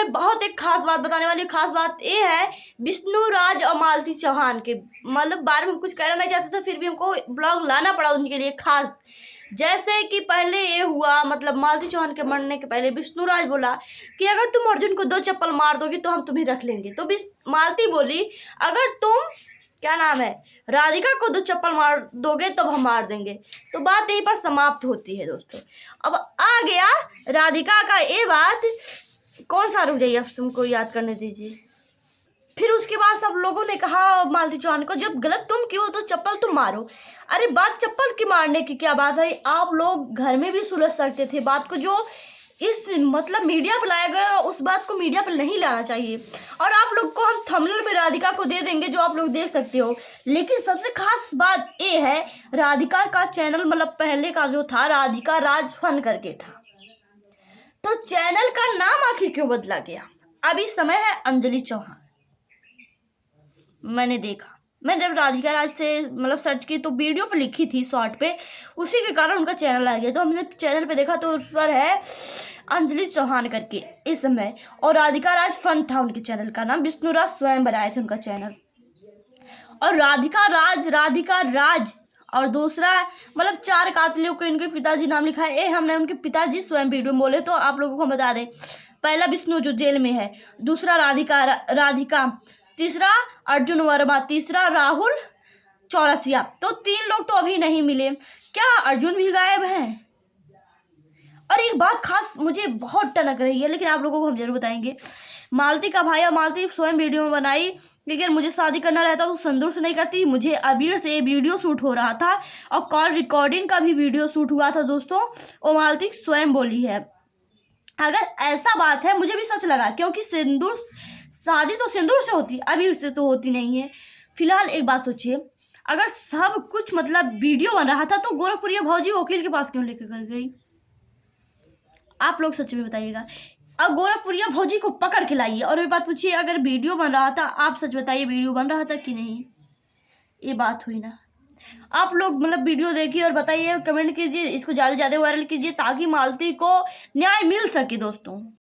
मैं बहुत एक खास बात बताने वाली हूँ। खास बात ये है विष्णु राज और मालती चौहान के मतलब बारे में कुछ कहना नहीं चाहते थे, फिर भी हमको ब्लॉग लाना पड़ा उनके लिए खास। जैसे कि पहले ये हुआ, मतलब मालती चौहान के मरने के पहले विष्णु राज बोला कि अगर तुम अर्जुन को 2 चप्पल मार दोगी तो हम तुम्हें रख लेंगे। तो मालती बोली अगर तुम क्या नाम है राधिका को 2 चप्पल मार दोगे तब हम मार देंगे। तो बात यहीं पर समाप्त होती है दोस्तों। अब आ गया राधिका का ये बात, कौन सा, रुक जाइए, अब तुमको याद करने दीजिए। फिर उसके बाद सब लोगों ने कहा मालती चौहान को जब गलत तुम क्यों तो चप्पल तुम मारो। अरे बात चप्पल की मारने की क्या बात है, आप लोग घर में भी सुलझ सकते थे बात को। जो इस मतलब मीडिया पर लाया गया उस बात को मीडिया पर नहीं लाना चाहिए। और आप लोग को हम थंबनेल में राधिका को दे देंगे जो आप लोग देख सकते हो। लेकिन सबसे खास बात ये है राधिका का चैनल मतलब पहले का जो था राधिका राज फन करके था, तो चैनल का नाम आखिर क्यों बदला गया। अभी समय है अंजलि चौहान। मैंने देखा, मैंने जब राधिका राज से मतलब सर्च की तो वीडियो पे लिखी थी शॉर्ट पे, उसी के कारण उनका चैनल आ गया। तो हमने चैनल पे देखा तो उस पर है अंजलि चौहान करके इस समय, और राधिका राज फन था उनके चैनल का नाम। विष्णु राज स्वयं बनाए थे उनका चैनल। और राधिका राज और दूसरा मतलब 4 कातिलों को इनके पिताजी नाम लिखा है। हमने उनके पिताजी स्वयं वीडियो बोले तो आप लोगों को बता दें। पहला विष्णु जो जेल में है, दूसरा राधिका, तीसरा अर्जुन वर्मा, तीसरा राहुल चौरसिया। तो 3 लोग तो अभी नहीं मिले। क्या अर्जुन भी गायब हैं? और एक बात खास मुझे बहुत टनक रही है, लेकिन आप लोगों को हम जरूर बताएंगे। मालती का भाई और मालती स्वयं वीडियो में बनाई, लेकिन मुझे शादी करना रहता तो सिंदूर से नहीं करती, मुझे अबीर से वीडियो शूट हो रहा था और कॉल रिकॉर्डिंग का भी वीडियो शूट हुआ था दोस्तों। वो मालती स्वयं बोली है। अगर ऐसा बात है मुझे भी सच लगा, क्योंकि शादी तो सिंदूर से होती, अबीर से तो होती नहीं है। फिलहाल एक बात सोचिए, अगर सब कुछ मतलब वीडियो बन रहा था तो गोरखपुरिया भौजी वकील के पास क्यों लेकर कर गई? आप लोग सच में बताइएगा। अब गोरखपुरिया भौजी को पकड़ के लाइए और ये बात पूछिए, अगर वीडियो बन रहा था, आप सच बताइए वीडियो बन रहा था कि नहीं? ये बात हुई ना। आप लोग मतलब वीडियो देखिए और बताइए, कमेंट कीजिए, इसको ज़्यादा से ज़्यादा वायरल कीजिए ताकि मालती को न्याय मिल सके दोस्तों।